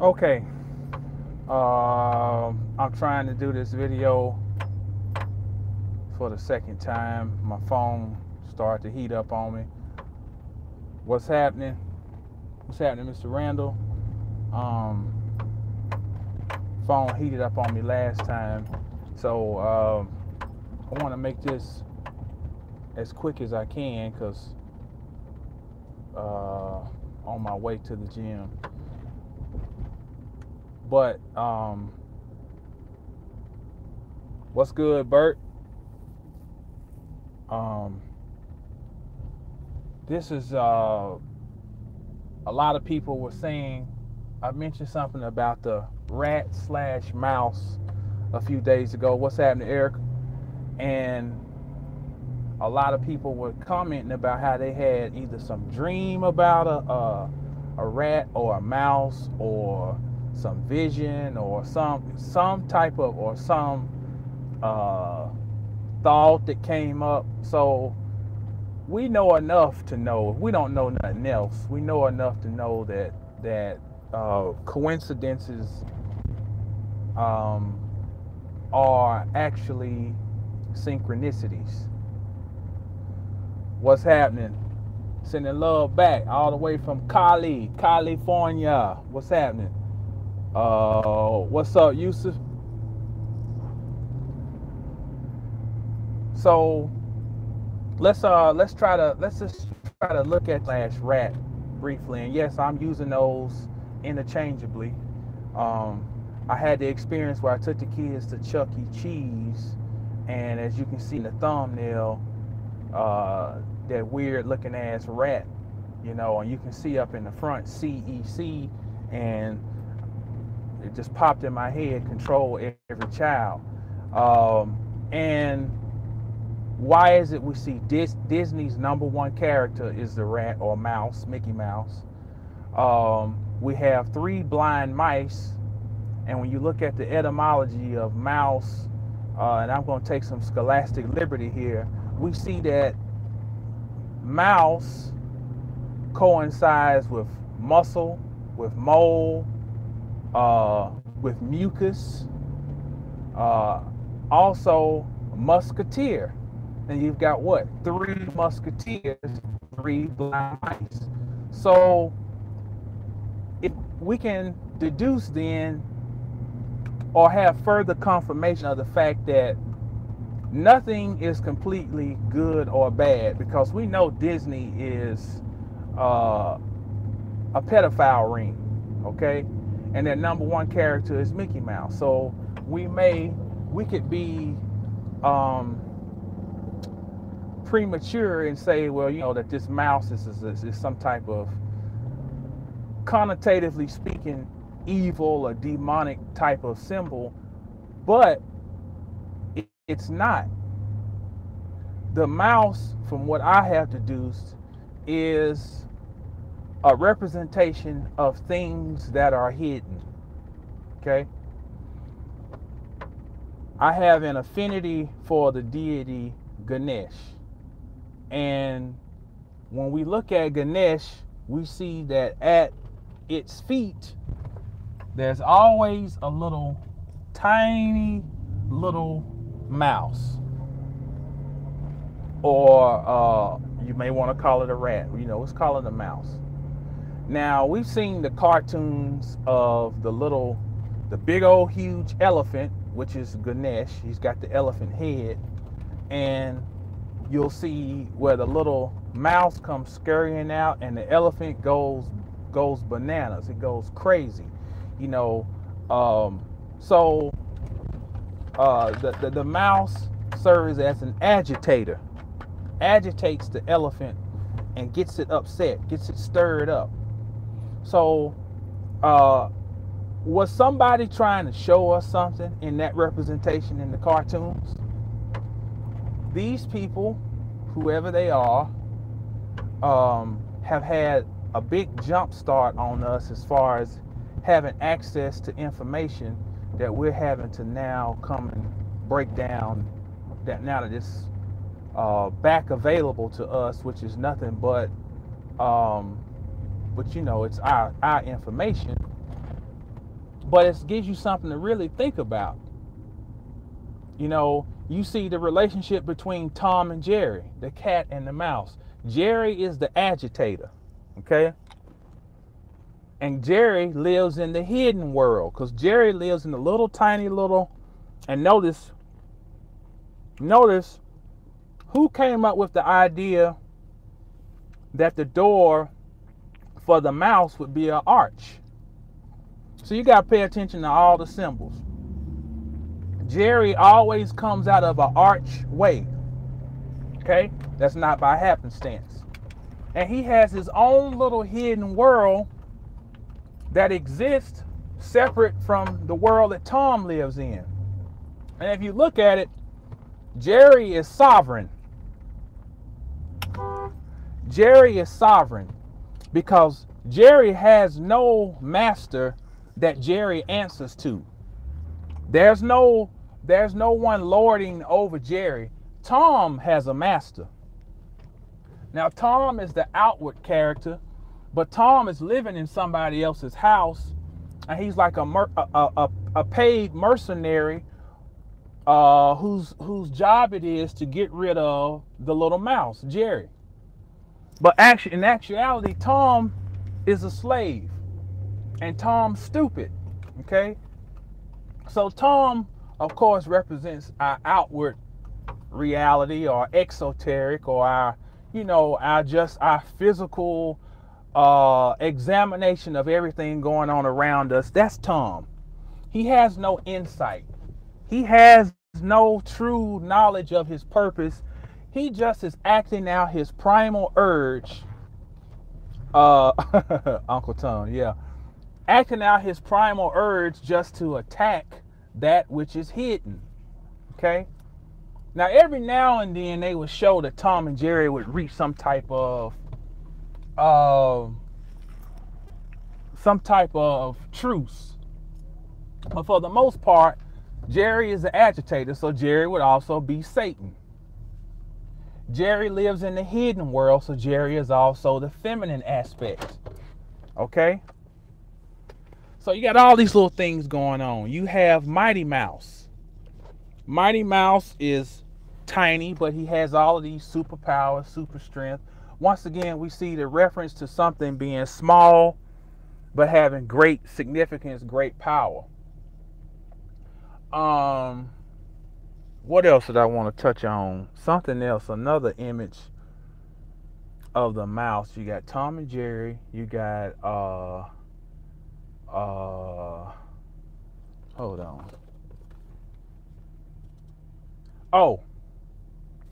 Okay, I'm trying to do this video for the second time. My phone started to heat up on me. What's happening? What's happening, Mr. Randall? Um, Phone heated up on me last time, so I want to make this as quick as I can because on my way to the gym. But what's good, Bert? Um, this is a lot of people were saying. I mentioned something about the rat slash mouse a few days ago. What's happening, Eric? And a lot of people were commenting about how they had either some dream about a rat or a mouse or some vision or some type of or some thought that came up. So we know enough to know. If we don't know nothing else, we know enough to know that coincidences are actually synchronicities. What's happening? Sending love back all the way from Cali, California. What's happening? What's up, Yusuf? So let's just try to look at slash rat briefly. And yes, I'm using those interchangeably. I had the experience where I took the kids to Chuck E. Cheese, and as you can see in the thumbnail, that weird looking ass rat, and you can see up in the front CEC, and it just popped in my head, control every child. And why is it we see Disney's number one character is the rat or mouse, Mickey Mouse? We have 3 blind mice, and when you look at the etymology of mouse, and I'm going to take some scholastic liberty here, we see that mouse coincides with muscle, with mole, with mucus, also musketeer. And you've got what? 3 musketeers, 3 blind mice. So if we can deduce then or have further confirmation of the fact that nothing is completely good or bad, because we know Disney is a pedophile ring, okay? And their number one character is Mickey Mouse. So we could be premature and say, well, that this mouse is some type of, connotatively speaking, evil or demonic type of symbol, but it's not. The mouse, from what I have deduced, is a representation of things that are hidden. Okay? I have an affinity for the deity Ganesh. And when we look at Ganesh, we see that at its feet, there's always a little tiny little mouse, or you may want to call it a rat. Let's call it a mouse. Now, we've seen the cartoons of the big old huge elephant, which is Ganesh. He's got the elephant head, and you'll see where the little mouse comes scurrying out, and the elephant goes bananas. It goes crazy, So the mouse serves as an agitator, agitates the elephant and gets it upset, gets it stirred up. So was somebody trying to show us something in that representation in the cartoons? These people, whoever they are, have had a big jump start on us as far as having access to information that we're having to now come and break down, that now that it's back available to us, which is nothing but, it's our information. but it gives you something to really think about. You know, you see the relationship between Tom and Jerry, the cat and the mouse. Jerry is the agitator, okay? And Jerry lives in the hidden world, because Jerry lives in a little tiny little, and notice who came up with the idea that the door for the mouse would be an arch. So you got to pay attention to all the symbols. Jerry always comes out of an archway. Okay? That's not by happenstance. And he has his own little hidden world that exists separate from the world that Tom lives in. And if you look at it, Jerry is sovereign. Jerry is sovereign because Jerry has no master that Jerry answers to. There's no one lording over Jerry. Tom has a master. Now Tom is the outward character, but Tom is living in somebody else's house, and he's like a paid mercenary whose job it is to get rid of the little mouse, Jerry. But actually, in actuality, Tom is a slave, and Tom's stupid. Okay. So Tom, of course, represents our outward reality, or exoteric, or our physical examination of everything going on around us. That's Tom. He has no insight. He has no true knowledge of his purpose. He just is acting out his primal urge. Uncle Tom, yeah. Acting out his primal urge just to attack that which is hidden. Okay? Now, every now and then they would show that Tom and Jerry would reach some type of truce. But for the most part, Jerry is the agitator, so Jerry would also be Satan. Jerry lives in the hidden world, so Jerry is also the feminine aspect. Okay? So you got all these little things going on. You have Mighty Mouse. Mighty Mouse is tiny, but he has all of these superpowers, super strength. Once again, we see the reference to something being small, but having great significance, great power. What else did I want to touch on? Something else, another image of the mouse. You got Tom and Jerry. You got hold on. Oh,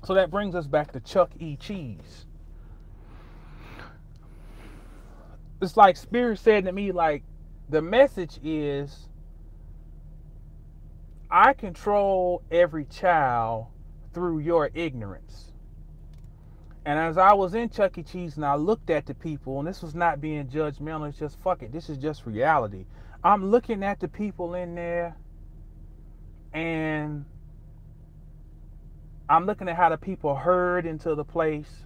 so that brings us back to Chuck E. Cheese. It's like Spirit said to me, like, the message is, I control every child through your ignorance. And as I was in Chuck E. Cheese and I looked at the people, and this was not being judgmental, it's just fuck it, this is just reality. I'm looking at the people in there, and I'm looking at how the people herd into the place,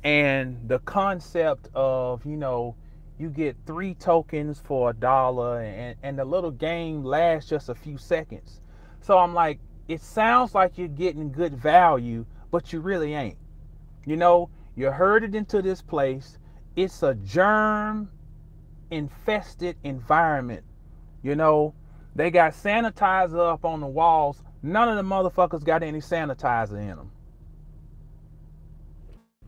and the concept of, you get 3 tokens for $1, and the little game lasts just a few seconds. So I'm like, it sounds like you're getting good value, but you really ain't. You're herded into this place. It's a germ infested environment. They got sanitizer up on the walls. None of the motherfuckers got any sanitizer in them.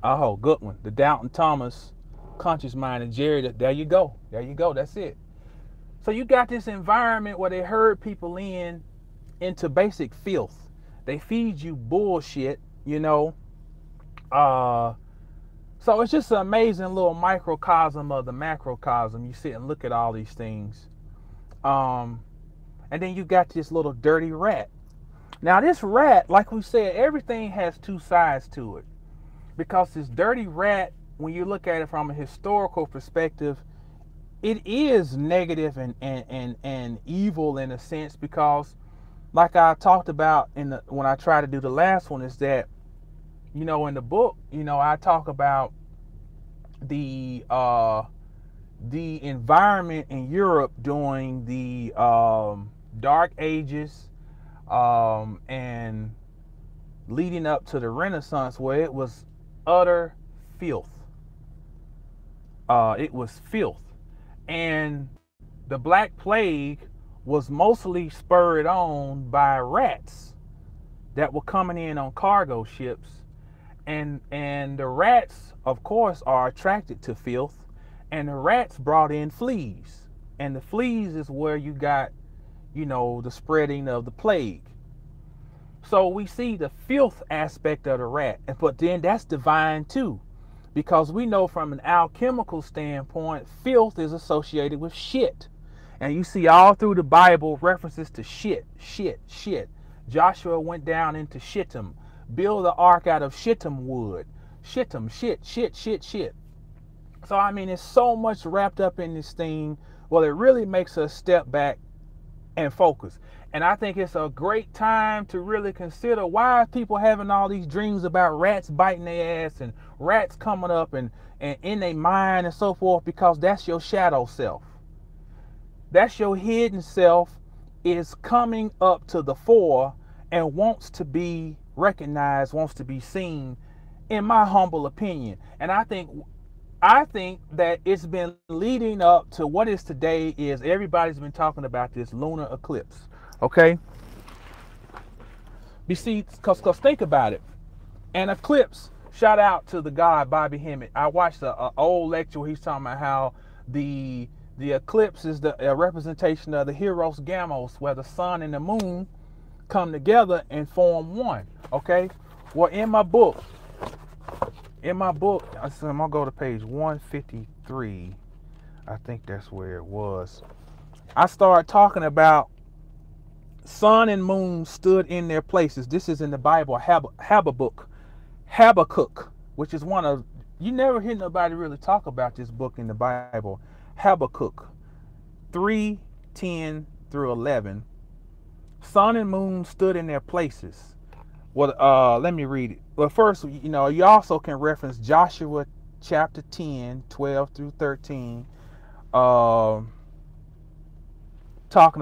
Oh, good one. The Doubting Thomas, Conscious Mind, and Jerry. There you go. That's it. So you got this environment where they herd people into basic filth. They feed you bullshit, So it's just an amazing little microcosm of the macrocosm. You sit and look at all these things. And then you got this little dirty rat. Now this rat, like we said, everything has 2 sides to it. Because this dirty rat, when you look at it from a historical perspective, it is negative and evil in a sense, because like I talked about when I tried to do the last one, is that, in the book, I talk about the the environment in Europe during the Dark Ages and leading up to the Renaissance, where it was utter filth. It was filth. And the Black Plague was mostly spurred on by rats that were coming in on cargo ships. And the rats, of course, are attracted to filth. And the rats brought in fleas. And the fleas is where you got, the spreading of the plague. So we see the filth aspect of the rat. But then that's divine too. Because we know from an alchemical standpoint, filth is associated with shit. And you see all through the Bible references to shit. Joshua went down into Shittim, build the ark out of Shittim wood. Shittim, shit. So, I mean, it's so much wrapped up in this thing. Well, it really makes us step back and focus. And I think it's a great time to really consider, why are people having all these dreams about rats biting their ass and rats coming up and in their mind and so forth, because that's your shadow self. That's your hidden self is coming up to the fore and wants to be recognized, wants to be seen, in my humble opinion. And I think that it's been leading up to what is today is everybody's been talking about this lunar eclipse. Okay? You see, because think about it. An eclipse, shout out to the god Bobby Hemmett. I watched an old lecture where he's talking about how the eclipse is the representation of the Hieros Gamos, where the sun and the moon come together and form one. Okay? Well, in my book, I'm gonna go to page 153. I think that's where it was. I started talking about sun and moon stood in their places. This is in the Bible, Habakkuk, which is one of, you never hear nobody really talk about this book in the Bible. Habakkuk 3:10 through 11. Sun and moon stood in their places. Well, let me read it. Well, first, you also can reference Joshua chapter 10, 12 through 13, talking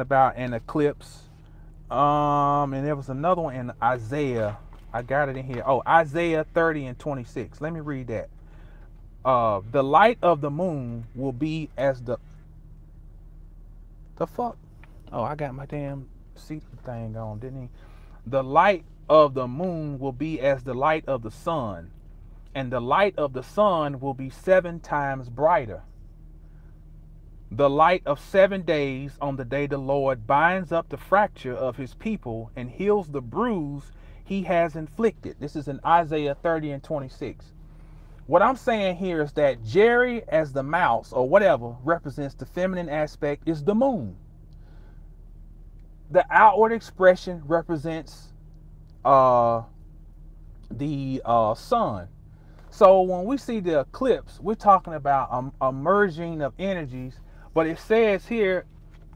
about an eclipse. And there was another one in Isaiah. I got it in here. Oh, Isaiah 30 and 26. Let me read that. The light of the moon will be as the fuck? Oh, I got my damn seat thing on, didn't he? The light of the moon will be as the light of the sun, and the light of the sun will be 7 times brighter. The light of 7 days on the day the Lord binds up the fracture of his people and heals the bruise he has inflicted. This is in Isaiah 30 and 26. What I'm saying here is that Jerry as the mouse or whatever represents the feminine aspect is the moon. The outward expression represents the sun. So when we see the eclipse, we're talking about a merging of energies. But it says here,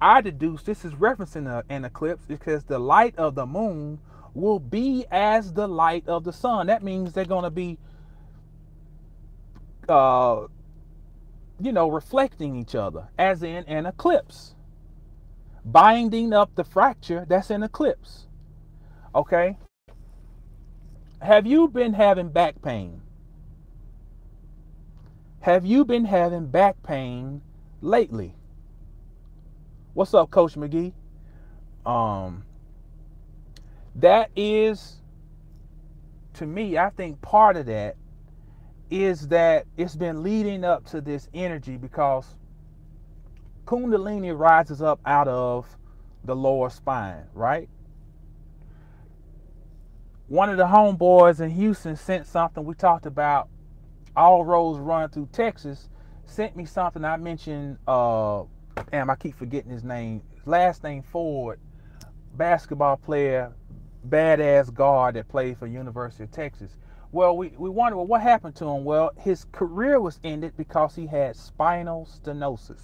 I deduce this is referencing an eclipse because the light of the moon will be as the light of the sun. That means they're going to be, reflecting each other, as in an eclipse. Binding up the fracture, that's an eclipse. Okay? Have you been having back pain? Have you been having back pain lately? What's up, Coach McGee? That is, to me, I think part of that is that it's been leading up to this energy because Kundalini rises up out of the lower spine, right? One of the homeboys in Houston sent something we talked about, all roads run through Texas, sent me something. I mentioned, I keep forgetting his name. His last name Ford, basketball player, badass guard that played for University of Texas. Well, we wonder, well, what happened to him? Well, his career was ended because he had spinal stenosis.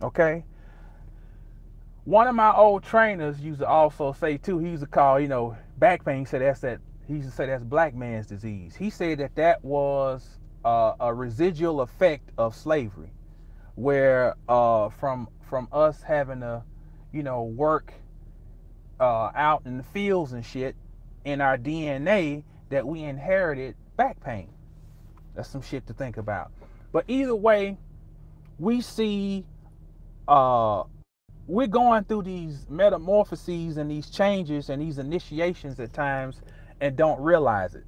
Okay? One of my old trainers used to also say too, he used to call, back pain, he used to say that's black man's disease. He said that was a residual effect of slavery, where from us having to, work out in the fields and shit, in our DNA, that we inherited back pain. That's some shit to think about. But either way, we see we're going through these metamorphoses and these changes and these initiations at times and don't realize it.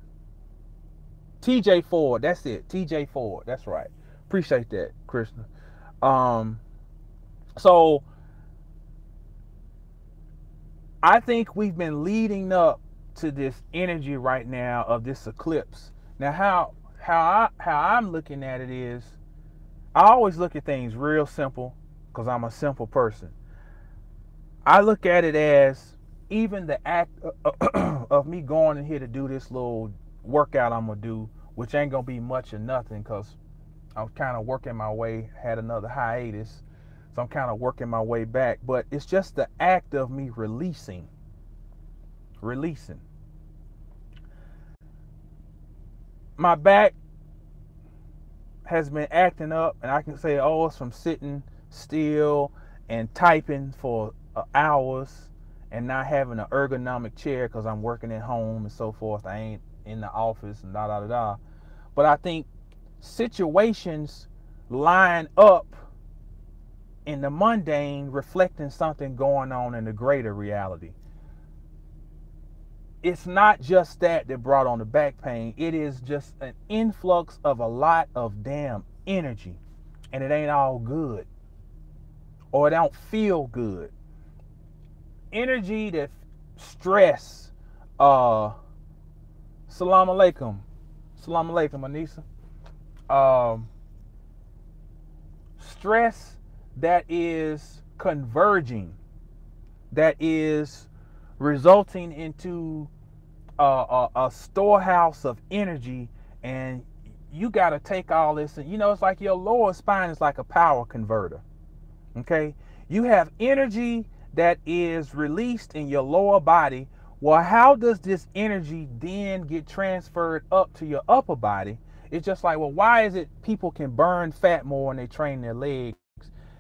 TJ Ford, that's it. TJ Ford, that's right. Appreciate that, Krishna. So I think we've been leading up to this energy right now of this eclipse. Now, how I'm looking at it is, I always look at things real simple because I'm a simple person. I look at it as, even the act of me going in here to do this little workout I'm gonna do, which ain't gonna be much or nothing because I'm kind of working my way, had another hiatus, so I'm kind of working my way back. But it's just the act of me releasing. My back has been acting up, and I can say, oh, it's from sitting still and typing for hours and not having an ergonomic chair because I'm working at home and so forth. I ain't in the office and da da da da. But I think situations line up in the mundane, reflecting something going on in the greater reality. It's not just that brought on the back pain. It is just an influx of a lot of damn energy, and it ain't all good, or it don't feel good. Energy that stress. Salam alaikum. Salam alaikum, Anissa. Stress that is converging, that is resulting into a storehouse of energy, and you got to take all this, and it's like your lower spine is like a power converter. Okay, you have energy that is released in your lower body. Well, how does this energy then get transferred up to your upper body? It's just like, well, why is it people can burn fat more when they train their legs?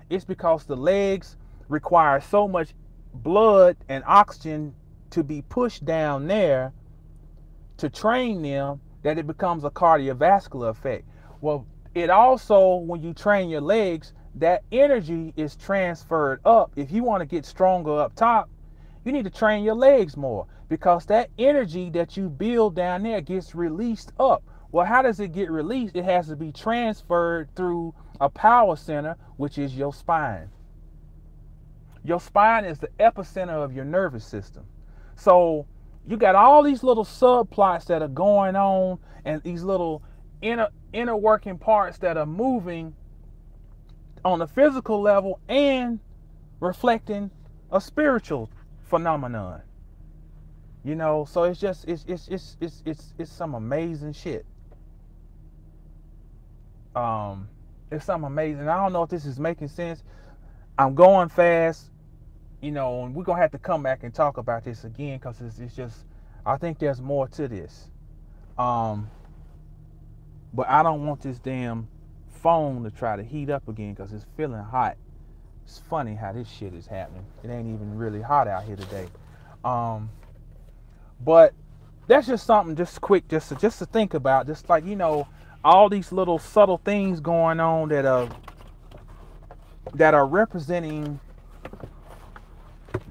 It's because the legs require so much blood and oxygen to be pushed down there to train them that it becomes a cardiovascular effect. Well, it also, when you train your legs, that energy is transferred up. If you want to get stronger up top, you need to train your legs more, because that energy that you build down there gets released up. Well, how does it get released? It has to be transferred through a power center, which is your spine. Your spine is the epicenter of your nervous system. So you got all these little subplots that are going on, and these little inner working parts that are moving on the physical level and reflecting a spiritual phenomenon. So it's just it's some amazing shit. It's something amazing. I don't know if this is making sense. I'm going fast, and we're gonna have to come back and talk about this again, because it's just, I think there's more to this. But I don't want this damn phone to try to heat up again, because it's feeling hot. It's funny how this shit is happening. It ain't even really hot out here today. But that's just something just quick, just to think about. Just like, all these little subtle things going on that are representing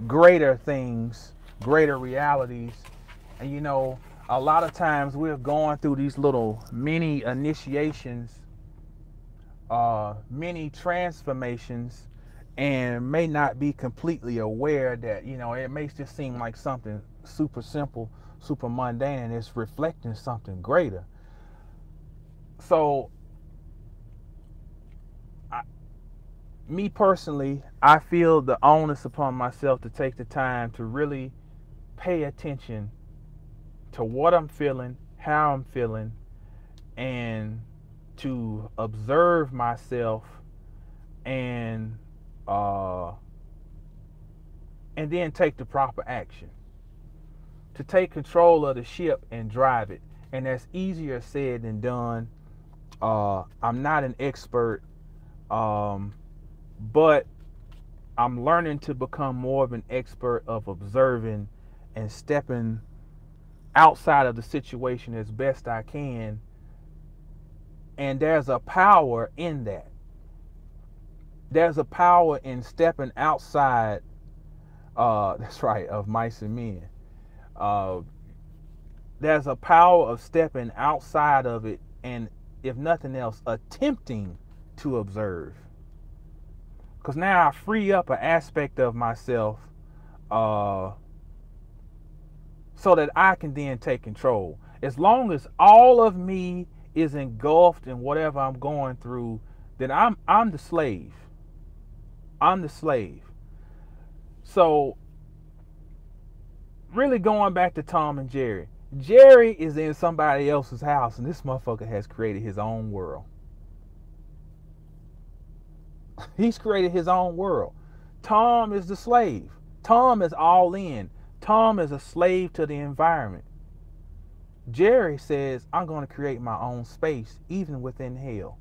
greater things, greater realities. And a lot of times we're going through these little mini initiations, mini transformations, and may not be completely aware that, it may just seem like something super simple, super mundane, and it's reflecting something greater. So me personally, I feel the onus upon myself to take the time to really pay attention to what I'm feeling, how I'm feeling, and to observe myself, and then take the proper action. To take control of the ship and drive it. And that's easier said than done. I'm not an expert, but I'm learning to become more of an expert of observing and stepping outside of the situation as best I can. And there's a power in that. There's a power in stepping outside, that's right, of mice and men. Uh, there's a power of stepping outside of it and, if nothing else, attempting to observe. Because now I free up an aspect of myself, uh, so that I can then take control. As long as all of me is engulfed in whatever I'm going through, then I'm the slave. I'm the slave. So really going back to Tom and Jerry. Jerry is in somebody else's house, and this motherfucker has created his own world. He's created his own world. Tom is the slave. Tom is all in. Tom is a slave to the environment. Jerry says, I'm going to create my own space, even within hell.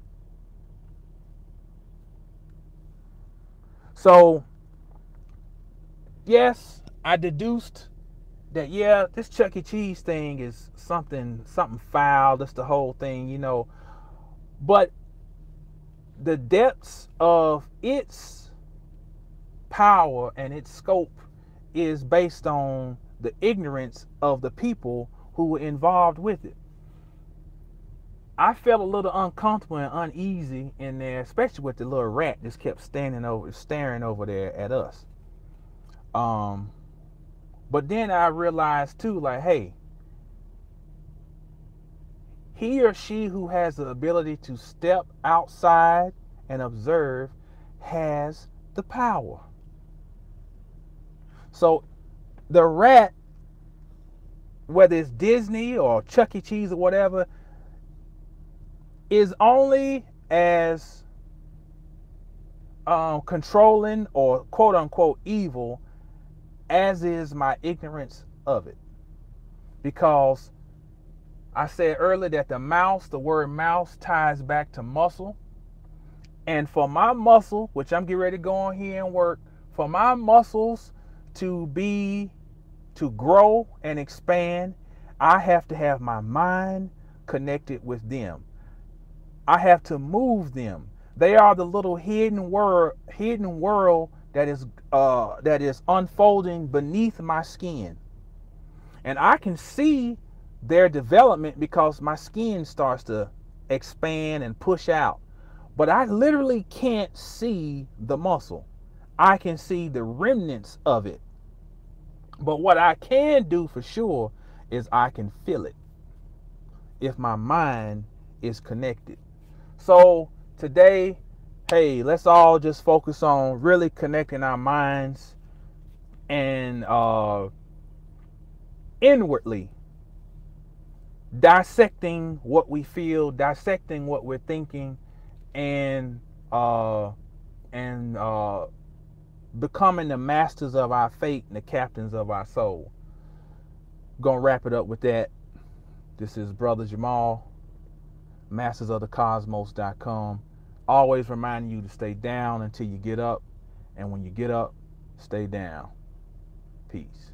So, yes, I deduced that, yeah, this Chuck E. Cheese thing is something foul. That's the whole thing, you know. But the depths of its power and its scope is based on the ignorance of the people who were involved with it. I felt a little uncomfortable and uneasy in there, especially with the little rat just kept staring over there at us. But then I realized too, like, hey, he or she who has the ability to step outside and observe has the power. So the rat, whether it's Disney or Chuck E. Cheese or whatever, is only as controlling or quote unquote evil as is my ignorance of it. Because I said earlier that the word mouse ties back to muscle. And for my muscle, which I'm getting ready to go on here and work, for my muscles to grow and expand, I have to have my mind connected with them. I have to move them. They are the little hidden world that is unfolding beneath my skin. And I can see their development because my skin starts to expand and push out. But I literally can't see the muscle. I can see the remnants of it. But what I can do for sure is I can feel it if my mind is connected. So today, hey, let's all just focus on really connecting our minds and inwardly dissecting what we feel, dissecting what we're thinking, and becoming the masters of our fate and the captains of our soul. Gonna wrap it up with that. This is Brother Jamal, mastersofthecosmos.com. Always reminding you to stay down until you get up, and when you get up, stay down. Peace.